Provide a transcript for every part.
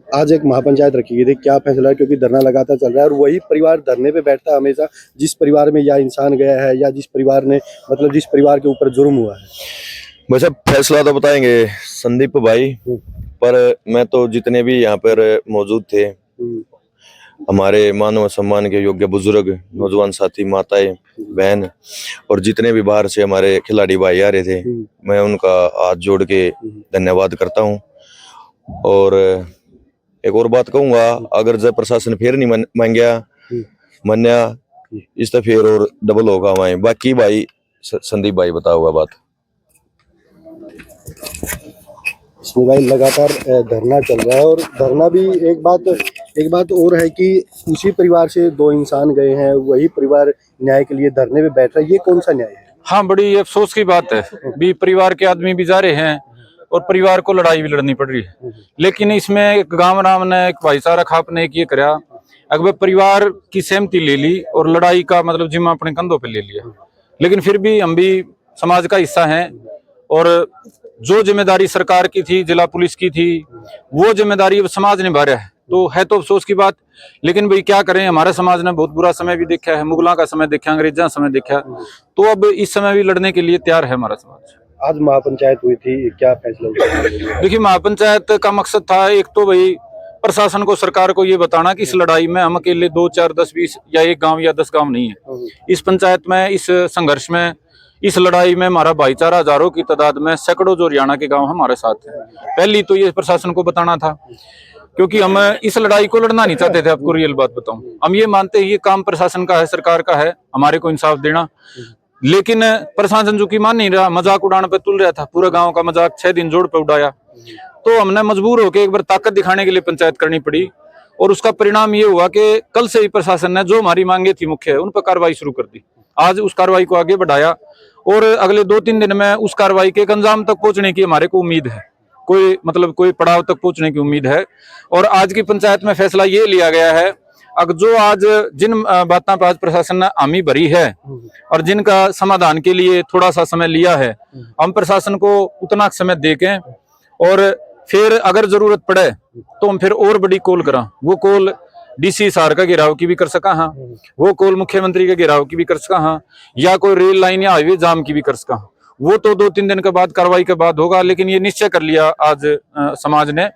आज एक महापंचायत रखी गई थी, क्या फैसला है? क्योंकि धरना लगातार चल रहा है और वही परिवार धरने पे बैठता है हमेशा जिस परिवार में या इंसान गया है या जिस परिवार ने मतलब जिस परिवार के ऊपर जुर्म हुआ है। वैसे फैसला तो बताएंगे संदीप भाई, पर मैं तो जितने भी यहाँ पर मौजूद थे, हमारे मानव सम्मान के योग्य बुजुर्ग, नौजवान साथी, माताएं, बहन और जितने भी बाहर से हमारे खिलाड़ी भाई आ रहे थे, मैं उनका हाथ जोड़ के धन्यवाद करता हूँ। और एक और बात कहूंगा, अगर जब प्रशासन फिर नहीं मान्या इस तो फिर और डबल होगा हमारे। बाकी भाई संदीप भाई बताओगा बात। इसमें भाई लगातार धरना चल रहा है और धरना भी एक बात और है कि उसी परिवार से दो इंसान गए हैं, वही परिवार न्याय के लिए धरने पे बैठ रहा है। ये कौन सा न्याय है? हाँ, बड़ी अफसोस की बात है भी परिवार के आदमी भी जा रहे हैं और परिवार को लड़ाई भी लड़नी पड़ रही है। लेकिन इसमें एक गांव राम ने, एक भाईचारा खाप ने एक ये कराया, अगर परिवार की सहमति ले ली और लड़ाई का मतलब जिम्मा अपने कंधों पे ले लिया। लेकिन फिर भी हम भी समाज का हिस्सा हैं और जो जिम्मेदारी सरकार की थी, जिला पुलिस की थी, वो जिम्मेदारी अब समाज निभा रहा है। तो अफसोस की बात, लेकिन भाई क्या करें, हमारे समाज ने बहुत बुरा समय भी देखा है, मुगलों का समय देखा, अंग्रेजों का समय देखा, तो अब इस समय भी लड़ने के लिए तैयार है हमारा समाज। आज महापंचायत हुई थी, क्या फैसला हुआ? देखिए, महापंचायत का मकसद था एक तो भाई प्रशासन को, सरकार को ये बताना कि इस लड़ाई में हम अकेले 2, 4, 10, 20 या एक गांव या 10 गांव नहीं है। इस पंचायत में, इस संघर्ष में, इस लड़ाई में हमारा भाईचारा हजारों की तादाद में, सैकड़ों जो हरियाणा के गांव हमारे साथ हैं। पहली तो ये प्रशासन को बताना था, क्योंकि हम इस लड़ाई को लड़ना नहीं चाहते थे। आपको रियल बात बताऊं, हम ये मानते हैं ये काम प्रशासन का है, सरकार का है, हमारे को इंसाफ देना। लेकिन प्रशासन जो की मान नहीं रहा, मजाक उड़ाने पे तुल रहा था, पूरे गांव का मजाक 6 दिन जोड़ पे उड़ाया। तो हमने मजबूर होकर एक बार ताकत दिखाने के लिए पंचायत करनी पड़ी और उसका परिणाम ये हुआ कि कल से ही प्रशासन ने जो हमारी मांगे थी मुख्य, उन पर कार्रवाई शुरू कर दी। आज उस कार्रवाई को आगे बढ़ाया और अगले 2-3 दिन में उस कार्रवाई के एक अंजाम तक पहुंचने की हमारे को उम्मीद है, कोई पड़ाव तक पहुंचने की उम्मीद है। और आज की पंचायत में फैसला ये लिया गया है, अगर जो आज जिन बातों पर आज प्रशासन ने हामी भरी है और जिनका समाधान के लिए थोड़ा सा समय लिया है, हम प्रशासन को उतना समय देके और फिर अगर जरूरत पड़े तो हम फिर और बड़ी कॉल करा। वो कॉल डीसी सार का घेराव की भी कर सका, हाँ, वो कॉल मुख्यमंत्री के घेराव की भी कर सका, हाँ, या कोई रेल लाइन या हाईवे जाम की भी कर सका। वो तो 2-3 दिन के बाद, कार्रवाई के बाद होगा। लेकिन ये निश्चय कर लिया आज समाज ने,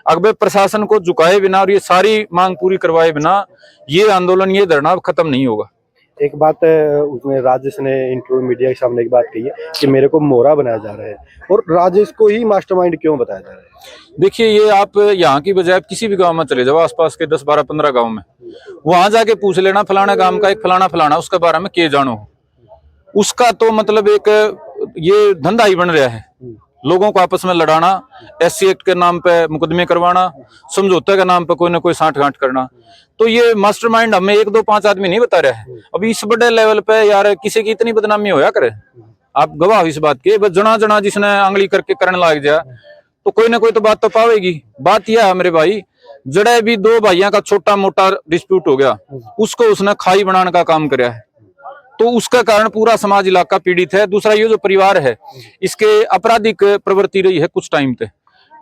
अगर प्रशासन को झुकाए बिना और ये सारी मांग पूरी करवाए बिना ये आंदोलन, ये धरना खत्म नहीं होगा। एक बात उसमें राजेश ने इंटरव्यू मीडिया के सामने एक बात कही है कि मेरे को मोहरा बनाया जा रहा है, और राजेश को ही मास्टरमाइंड क्यों बताया जा रहा है? देखिए, ये आप यहाँ की बजाय किसी भी गांव में चले जाओ, आसपास के 10, 12, 15 गांव में, वहां जाके पूछ लेना फलाना गांव का एक फलाना उसके बारे में के जानो। उसका तो मतलब एक ये धंधा ही बन रहा है, लोगों को आपस में लड़ाना, SC एक्ट के नाम पे मुकदमे करवाना, समझौते के नाम पे कोई ना कोई साठ-गांठ करना। तो ये मास्टरमाइंड हमें 1, 2, 5 आदमी नहीं बता रहे हैं। अभी इस बड़े लेवल पे यार किसी की इतनी बदनामी होया करे, आप गवाह हो इस बात के। बस जना जिसने आंगली करके करने लग जाए तो कोई ना कोई तो बात तो पावेगी। बात यह है मेरे भाई, जड़े भी 2 भाइयों का छोटा मोटा डिस्प्यूट हो गया, उसको उसने खाई बनाने का काम कराया है, तो उसका कारण पूरा समाज, इलाका पीड़ित है। दूसरा, ये जो परिवार है इसके आपराधिक प्रवृत्ति रही है कुछ टाइम पे,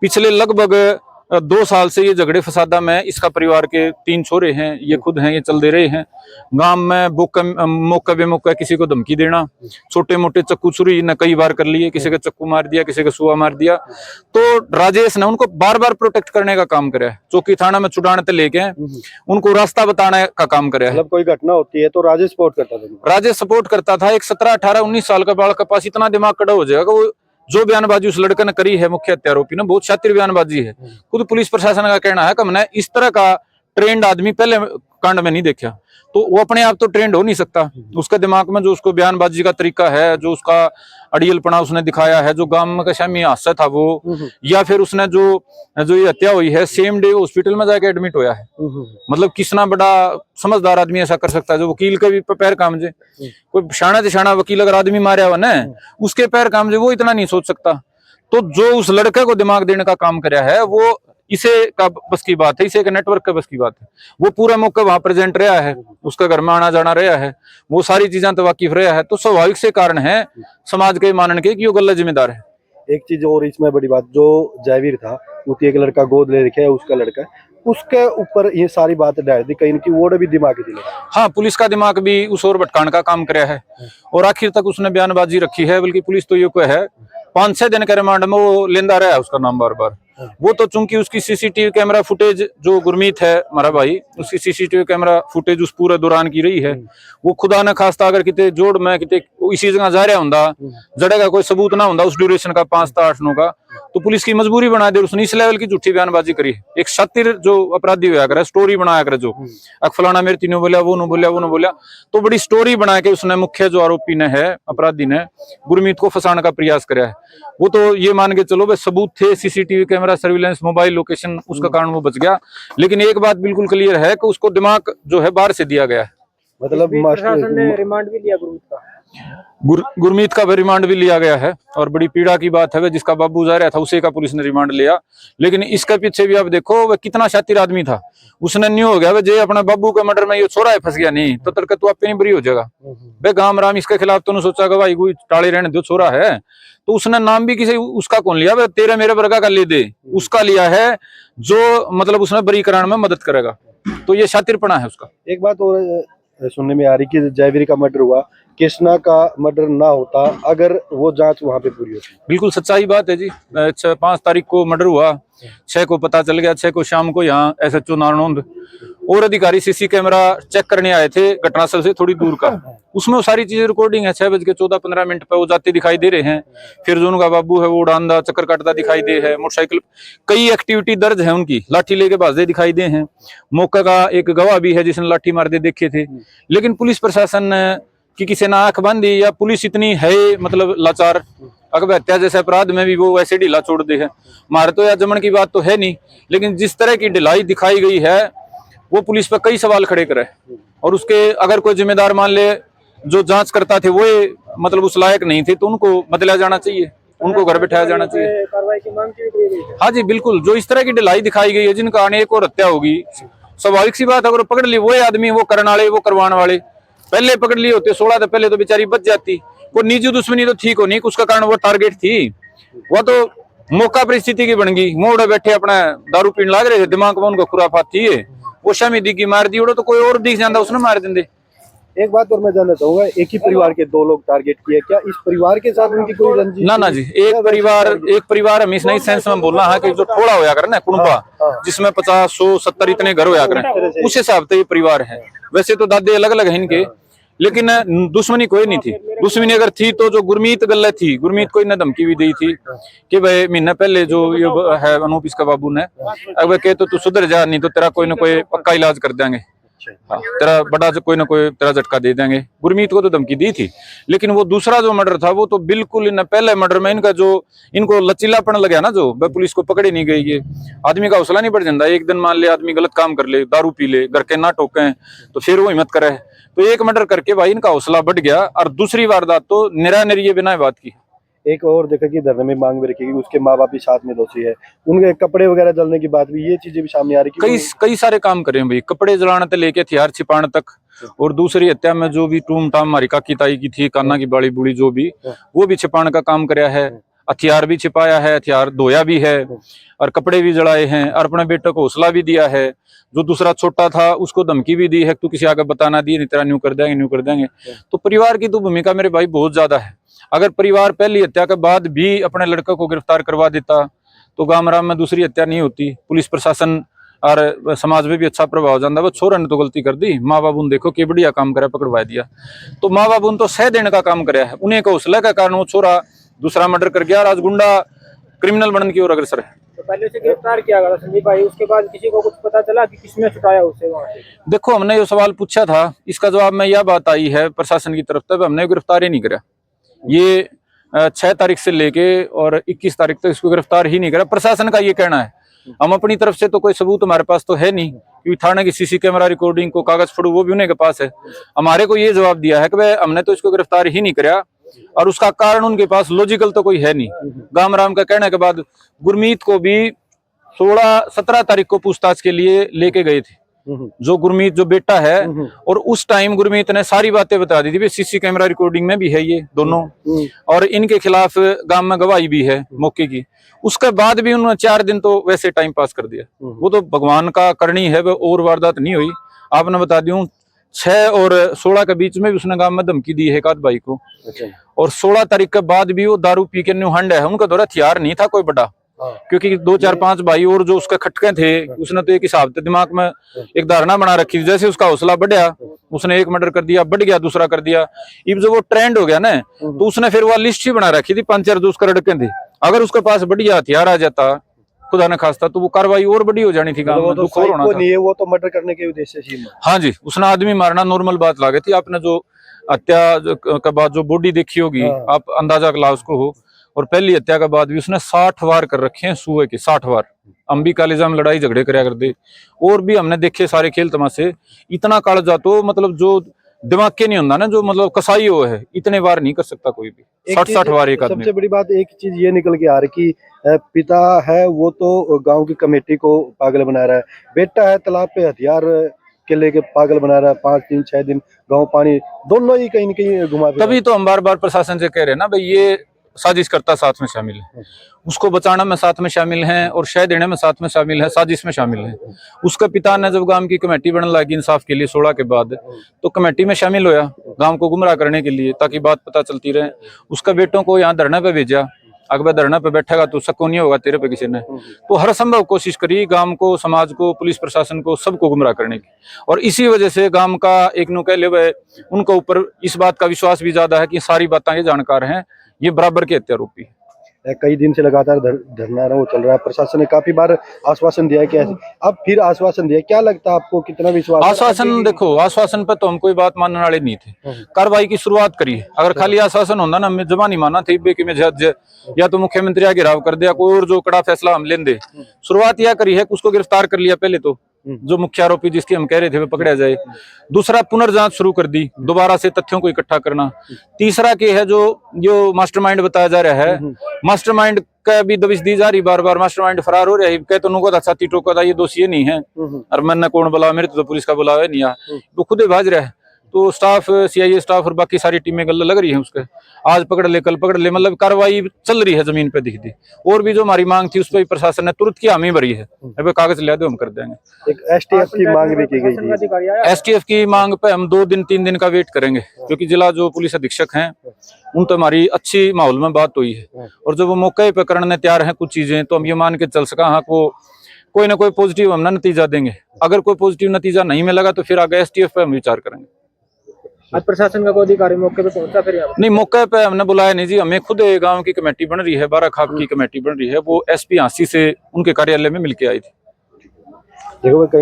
पिछले लगभग 2 साल से ये झगड़े फसादा में इसका परिवार के 3 छोरे हैं, ये खुद हैं, ये चल दे रहे हैं। गांव में मौका बेमौका किसी को धमकी देना, छोटे मोटे चक्कू चुरी ने कई बार कर लिए, किसी का चक्कू मार दिया, किसी का सुआ मार दिया। तो राजेश ने उनको बार बार प्रोटेक्ट करने का काम कराया, चौकी थाना में छुड़ाने से लेके उनको रास्ता बताने का काम कराया। मतलब कोई घटना होती है तो राजेश सपोर्ट करता था? राजेश सपोर्ट करता था। एक 17, 18, 19 साल का बालक के पास इतना दिमाग कड़ा हो जाएगा, वो जो बयानबाजी उस लड़के ने करी है, मुख्य हत्या आरोपी ने, बहुत शातिर बयानबाजी है। खुद पुलिस प्रशासन का कहना है कि हमने इस तरह का ट्रेंड आदमी पहले कांड में नहीं देखा। तो वो अपने आप तो ट्रेंड हो नहीं सकता, उसके दिमाग में जो उसको बयानबाजी का तरीका है, जो उसका अड़ियलपना उसने दिखाया है, जो गांव में का शामी हादसा था वो, या फिर उसने जो ये हत्या हुई है सेम डे हॉस्पिटल में जाके एडमिट होया है। मतलब कितना बड़ा समझदार आदमी ऐसा कर सकता है, जो वकील के भी पैर काम जे, कोई शाना से शाना वकील अगर आदमी मारे हुआ ना, उसके पैर काम जे, वो इतना नहीं सोच सकता। तो जो उस लड़के को दिमाग देने का काम कराया है, वो इसे का बस की बात है, इसे का नेटवर्क का बस की बात है। वो पूरा मौका वहां प्रेजेंट रहा है, उसका घर में आना जाना रहा है, वो सारी चीजें तो वाकिफ रहा है। तो स्वाभाविक से कारण है समाज के मानने के कि वो गलत जिम्मेदार है। एक चीज और इसमें बड़ी बात, जो जयवीर था उसकी एक लड़का गोद ले रखे है, उसका लड़का, उसके ऊपर ये सारी बात डाल दी, कहीं की वो भी दिमाग थी। हाँ, पुलिस का दिमाग भी उस ओर भटकाने का काम कराया है और आखिर तक उसने बयानबाजी रखी है। बल्कि पुलिस तो ये को है 5-6 दिन के रिमांड में वो लेंदा रहा है उसका नाम बार बार। वो तो चूंकि उसकी सीसीटीवी कैमरा फुटेज जो गुरमीत है हमारा भाई, उसकी सीसीटीवी कैमरा फुटेज उस पूरे दौरान की रही है। वो खुदा न खास्ता अगर किते जोड़ में किते इसी जगह जा रहा हुंदा, जड़े का कोई सबूत ना हुंदा उस ड्यूरेशन का 5 से 8 का, तो पुलिस की मजबूरी बना दे। उसने इस लेवल की झूठी बयानबाजी करी। एक शातिर जो अपराधी होया करे, स्टोरी बनाया करे, जो फलाना मेरे तीनों बोलिया, वो न बोलिया, वो न बोलिया, तो बड़ी स्टोरी बना के उसने मुख्य जो आरोपी ने है, अपराधी ने गुरमीत को फंसाने का प्रयास कराया है। वो तो ये मान के चलो भाई सबूत थे, CCTV camera, surveillance, mobile location, उसका कारण वो बच गया। लेकिन एक बात बिल्कुल क्लियर है कि उसको दिमाग जो है बाहर से दिया गया है। मतलब प्रशासन ने रिमांड भी लिया गुरमीत का, गुरमीत का भी रिमांड भी लिया गया है और बड़ी पीड़ा की बात है, जिसका बाबू जा रहा था उसे का पुलिस ने रिमांड लिया। लेकिन इसके पीछे भी आप देखो वह कितना शातिर आदमी था। उसने न्यू हो गया वे जे अपने बाबू के मर्डर में ये छोरा है फंस गया, नहीं तो तड़के तू आपे नहीं बरी हो जाएगा बे गाम राम। इसके खिलाफ तो सोचा कि भाई कोई टाले रहने दो, छोरा है। तो उसने नाम भी किसी उसका कौन लिया, वे तेरे मेरे वर्गा का ले दे, उसका लिया है जो मतलब उसने बरी कराने में मदद करेगा। तो ये शातिरपना है उसका। एक बात और सुनने में आ रही कि जयवीर का मर्डर हुआ, कृष्णा का मर्डर ना होता अगर वो जांच वहां पे पूरी होती। बिल्कुल सच्चाई बात है जी। 5 तारीख को मर्डर हुआ, 6 को पता चल गया, 6 को शाम को यहाँ SHO नारनौंद और अधिकारी सीसी कैमरा चेक करने आए थे घटनास्थल से थोड़ी दूर का। उसमें वो सारी चीजें रिकॉर्डिंग है। 6:14 पे वो जाते दिखाई दे रहे हैं, फिर जो उनका बाबू है वो उड़ानदा चक्कर काटता दिखाई दे है, मोटरसाइकिल कई एक्टिविटी दर्ज है उनकी, लाठी लेके भाजते दिखाई दे हैं। मौके का एक गवाह भी है जिसने लाठी मारते देखे थे। लेकिन पुलिस प्रशासन की किसी ने आंख बांधी या पुलिस इतनी है मतलब लाचार, अगर हत्या जैसे अपराध में भी वो वैसे ढीला छोड़ दे है। मारे तो या जमन की बात तो है नहीं, लेकिन जिस तरह की ढिलाई दिखाई गई है वो पुलिस पर कई सवाल खड़े करे। और उसके अगर कोई जिम्मेदार मान ले जो जांच करता थे वो मतलब उस लायक नहीं थे, तो उनको बदला जाना चाहिए, उनको घर बैठाया जाना चाहिए। कार्रवाई की मांग की गई है। हाँ जी बिल्कुल, जो इस तरह की ढिलाई दिखाई गई है, जिनका आने एक और हत्या होगी, स्वाभाविक सी बात, अगर पकड़ ली वो आदमी, वो करने वाले, वो करवाने वाले पहले पकड़ लिए होते 16 तो पहले तो बेचारी बच जाती। वो निजी दुश्मनी तो ठीक हो नहीं, उसका कारण वो टारगेट थी, वो तो मौका परिस्थिति की बन गई। मोड़े बैठे अपना दारू पीने लग रहे थे, दिमाग में उनको खुराफात थी, वो शामी दिखी मार दी, तो कोई और दिख जाता उसने मार देंगे। एक बात और मैं जानना चाहूंगा, एक ही परिवार के 2 लोग टारगेट किए, क्या इस परिवार के साथ उनकी कोई रंजिश? ना जी, एक परिवार हम इस नई सेंस में बोलना है कि जो थोड़ा होया करे ना कुनबा, जिसमें 50, 100, 70 इतने घर होया करे, उस हिसाब से ये परिवार है। वैसे तो दादे अलग अलग है इनके, लेकिन दुश्मनी कोई नहीं थी। दुश्मनी अगर थी तो जो गुरमीत गल्ले थी, गुरमीत को इन्हें धमकी भी दी थी कि भाई महीना पहले जो ये है अनूप इसका बाबू ने, अगर कहे तो तू सुधर जा, नहीं तो तेरा कोई ना कोई पक्का इलाज कर देंगे, हाँ तेरा बड़ा कोई ना कोई तेरा झटका दे देंगे। गुरमीत को तो धमकी दी थी। लेकिन वो दूसरा जो मर्डर था वो तो बिल्कुल इन पहले मर्डर में इनका जो इनको लचीलापन लगा ना, जो पुलिस को पकड़ी नहीं गई, ये आदमी का हौसला नहीं बढ़ जाता। एक दिन मान ले आदमी गलत काम कर ले, दारू पी ले, घर के ना टोके तो फिर वो हिम्मत करे। तो एक मर्डर करके भाई इनका हौसला बढ़ गया, और दूसरी वारदात तो निरा निरी बिना बात की। एक और देखा कि धरने में मांग भी रखी, उसके माँ बाप भी साथ में दोषी है, उनके कपड़े वगैरह जलने की बात भी, ये चीजें भी सामने आ रही। कई सारे काम करे भाई, कपड़े जलाने से लेके हथियार छिपाने तक। और दूसरी हत्या में जो भी टूम टाम हमारी काकी ताई की थी, कान्ना की बाड़ी बूढ़ी जो भी, वो भी छिपाने का काम कराया है। हथियार भी छिपाया है, हथियार धोया भी है, और कपड़े भी जलाए हैं, और अपने बेटे को हौसला भी दिया है। जो दूसरा छोटा था उसको धमकी भी दी है, तू किसी आगे बताना दी, नहीं तेरा न्यू कर देंगे, न्यू कर देंगे। तो परिवार की तो भूमिका मेरे भाई बहुत ज्यादा है। अगर परिवार पहली हत्या के बाद भी अपने लड़के को गिरफ्तार करवा देता तो गामराम में दूसरी हत्या नहीं होती। पुलिस प्रशासन और समाज में भी अच्छा प्रभाव जाता। वो छोरा ने तो गलती कर दी, माँ बाबू ने देखो कि बढ़िया काम करा, पकड़वा दिया। तो माँ बाबू ने तो सह देने का काम कराया है, उन्हें हौसला के कारण वो छोरा दूसरा मर्डर कर गया, आज गुंडा क्रिमिनल बनने की ओर अग्रसर है। तो पहले से गिरफ्तार किया गया संदीप भाई, उसके बाद किसी को कुछ पता चला कि किसने छुटाया उसे वहां से? देखो हमने जो सवाल पूछा था इसका जवाब में यह बात आई है प्रशासन की तरफ से, हमने गिरफ्तार ही नहीं करा। ये 6 तारीख से लेके और 21 तारीख तक इसको गिरफ्तार ही नहीं करा, प्रशासन का ये कहना है। हम अपनी तरफ से तो कोई सबूत हमारे पास तो है नहीं, क्योंकि थाने की सीसी कैमरा रिकॉर्डिंग को कागज फड़ू वो भी उन्हीं के पास है। हमारे को ये जवाब दिया है कि भाई हमने तो इसको गिरफ्तार ही नहीं करा, और उसका कारण उनके पास लॉजिकल तो कोई है नहीं। गामराम का कहने के बाद गुरमीत को भी 16-17 तारीख को पूछताछ के लिए लेके गए थे, जो गुरमीत जो बेटा है, और उस टाइम गुरमीत ने सारी बातें बता दी थी, सीसी कैमरा रिकॉर्डिंग में भी है ये दोनों, और इनके खिलाफ गांव में गवाही भी है मौके की। उसके बाद भी उन्होंने 4 दिन तो वैसे टाइम पास कर दिया। वो तो भगवान का करनी है, वो और वारदात नहीं हुई। आपने बता दूं 6 और 16 के बीच में भी उसने गांव में धमकी दी है एक आध भाई को। और 16 तारीख के बाद भी वो दारू पी के न्यू हंड है, उनका दौरा हथियार नहीं था कोई बड़ा, क्योंकि 2 4 5 भाई और जो उसके खटके थे, उसने तो एक हिसाब से दिमाग में एक धारणा बना रखी थी। जैसे उसका हौसला बढ़ा, उसने एक मर्डर कर दिया, बढ़ गया दूसरा कर दिया। अब जब वो ट्रेंड हो गया ना, तो उसने फिर वो लिस्ट ही बना रखी थी 5 4 जो उसका लड़के थे। अगर उसके पास बढ़िया हथियार आ जाता खुदा न खास्ता, तो वो कार्रवाई और बड़ी हो जानी थी। वो तो नहीं है, वो तो मर्डर करने के उद्देश्य से। हाँ जी, उसने आदमी मारना नॉर्मल बात लागे थी। आपने जो हत्या के बाद जो बॉडी देखी होगी, आप अंदाजा कला उसको हो। और पहली हत्या के बाद भी उसने 60 वार कर रखे हैं सुए के, 60 वार। हम भी कालेजा में लड़ाई झगड़े कराया करते, और भी हमने देखे सारे खेल तमाशे। इतना कालजा तो मतलब जो दिमाग के नहीं होता ना, जो मतलब कसाई हो है, इतने वार नहीं कर सकता कोई भी। 60 वार एक आदमी। सबसे बड़ी बात एक चीज ये निकल के आ रही कि पिता है वो तो गांव की कमेटी को पागल बना रहा है, बेटा है तालाब पे हथियार के लेके पागल बना रहा है। 5 दिन 6 दिन गांव पानी, दोनों ही कहीं न कहीं घुमा। तभी तो हम बार बार प्रशासन से कह रहे हैं ना भाई, ये साजिश करता साथ में शामिल है, उसको बचाना में साथ में शामिल है, और शह देने में साथ में शामिल है, साजिश में शामिल है। उसके पिता ने जब गांव की कमेटी बनने लगी इंसाफ के लिए 16 के बाद, तो कमेटी में शामिल होया गांव को गुमराह करने के लिए, ताकि बात पता चलती रहे। उसका बेटों को यहाँ धरने पे भेजा, अगर धरना पे बैठेगा तो शक नहीं होगा तेरे पे किसी ने। तो हर संभव कोशिश करी गांव को, समाज को, पुलिस प्रशासन को, सबको गुमराह करने की। और इसी वजह से गांव का एक नु कह ले उनके ऊपर इस बात का विश्वास भी ज्यादा है कि सारी बातें ये जानकार हैं, ये बराबर के हत्यारोपी। कई दिन से लगातार धरना वो चल रहा है। प्रशासन ने काफी बार आश्वासन दिया कि अब फिर आश्वासन दिया, क्या लगता है आपको, कितना विश्वास? आश्वासन देखो, आश्वासन पे तो हम कोई बात मानने वाले नहीं थे। कार्रवाई की शुरुआत करी, अगर खाली आश्वासन होता ना, मैं जमा नहीं माना थी कि मैं जज या तो मुख्यमंत्री आ गिराव कर दिया, कोई और जो कड़ा फैसला हम लेंगे। शुरुआत यह करी है कि उसको गिरफ्तार कर लिया पहले तो, जो मुख्य आरोपी जिसकी हम कह रहे थे वो पकड़ा जाए। दूसरा, पुनर्जांच शुरू कर दी, दोबारा से तथ्यों को इकट्ठा करना। तीसरा के है जो मास्टरमाइंड बताया जा रहा है, मास्टरमाइंड का भी दबिश दी जा रही बार बार। मास्टरमाइंड फरार हो रहा है, कह तो नुको छाती टोका था, ये दोषी नहीं है, और मैंने कौन बुला, मेरे तो पुलिस का बुलावा नहीं आ, वो खुद ही भाज रहा है। तो स्टाफ, सीआईए स्टाफ और बाकी सारी टीमें गले लग रही है उसके, आज पकड़ ले कल पकड़ ले, मतलब कार्रवाई चल रही है जमीन पे दिख दी। और भी जो हमारी मांग थी उस पर प्रशासन ने तुरंत की हामी भरी है, अब कागज ले दो हम कर देंगे। एक एसटीएफ की मांग भी की गई थी। एसटीएफ की मांग पे हम 2 दिन 3 दिन का वेट करेंगे, क्योंकि जिला जो पुलिस अधीक्षक हैं उन तो हमारी अच्छी माहौल में बात हुई है, और जब वो मौके पे करने तैयार हैं कुछ चीजें, तो हम ये मान के चल सका हाँ को कोई ना कोई पॉजिटिव हम ना नतीजा देंगे। अगर कोई पॉजिटिव नतीजा नहीं मिलेगा तो फिर आगे एसटीएफ पे हम विचार करेंगे। आज प्रशासन का कोई अधिकारी मौके पे पहुंचा फिर यहाँ? नहीं, मौके पे हमने बुलाया नहीं जी, हमें खुद गांव की कमेटी बन रही है, 12 खाप की कमेटी बन रही है, वो एसपी हांसी से उनके कार्यालय में मिलके आई थी। देखो कहीं